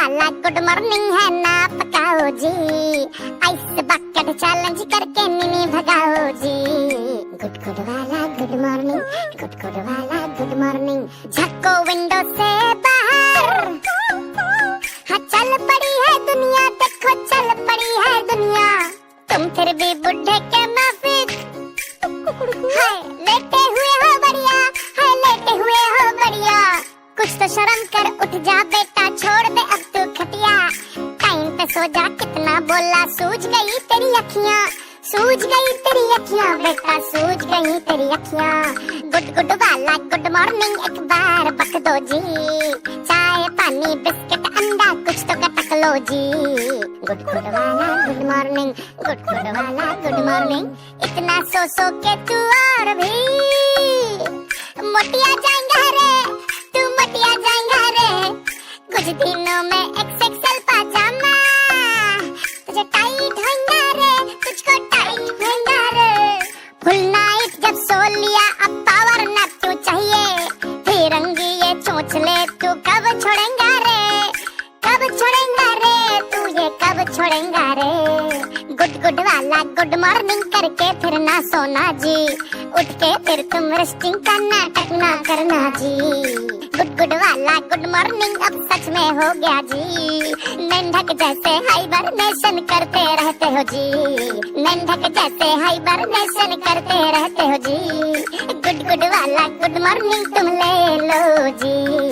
वाला good morning है ना पकाओ जी, आइस बकेट चैलेंज करके नहीं भगाओ जी। गुड वाला गुड मॉर्निंग, गुड वाला गुड मॉर्निंग, झक्को विंडो से बाहर, हाँ चल पड़ी है दुनिया, देखो चल पड़ी है दुनिया, तुम फिर भी बुढ़े के माफिक, हाय लेटे हुए हो बढ़िया, हाय लेटे हुए हो बढ़िया, कुछ तो शर्म कर उठ जा बेटा, छोड़ दे अब तू खटिया, टाइम पे सो जा कितना बोला, सूझ गई तेरी अखियां, सूझ गई तेरी अखियां बेटा, सूझ गई तेरी अखियां। गुड वाला गुड मॉर्निंग एक बार बक दो जी, चाय पानी बिस्किट अंडा कुछ तो कटक लो जी। गुड वाला गुड मॉर्निंग, गुड वाला गुड मॉर्निंग, इतना सो के तू और भी मोटिया जाएंगा रे, तू मोटिया जाएंगा रे, कुछ दिनों में एक्सएक्सेल पाजामा तुझे टाइट होएगा रे, तुझको टाइट होएगा रे। फुल नाइट जब सो लिया अब पावर नैप तू चाहिए, फिरंगी ये चोंचले तू कब छोड़ेगा रे, कब छोड़ेगा रे तू ये कब छोड़ेगा रे। गुड वाला गुड मॉर्निंग करके फिर ना सोना जी, उठ के फिर तुम रेस्टिंग का नाटक ना करना जी। गुड वाला गुड मॉर्निंग अब सच में हो गया जी, मेंढक जैसे हाइबरनेशन करते रहते हो जी, मेंढक जैसे हाइबरनेशन करते रहते हो जी। गुड वाला गुड मॉर्निंग तुम ले लो जी।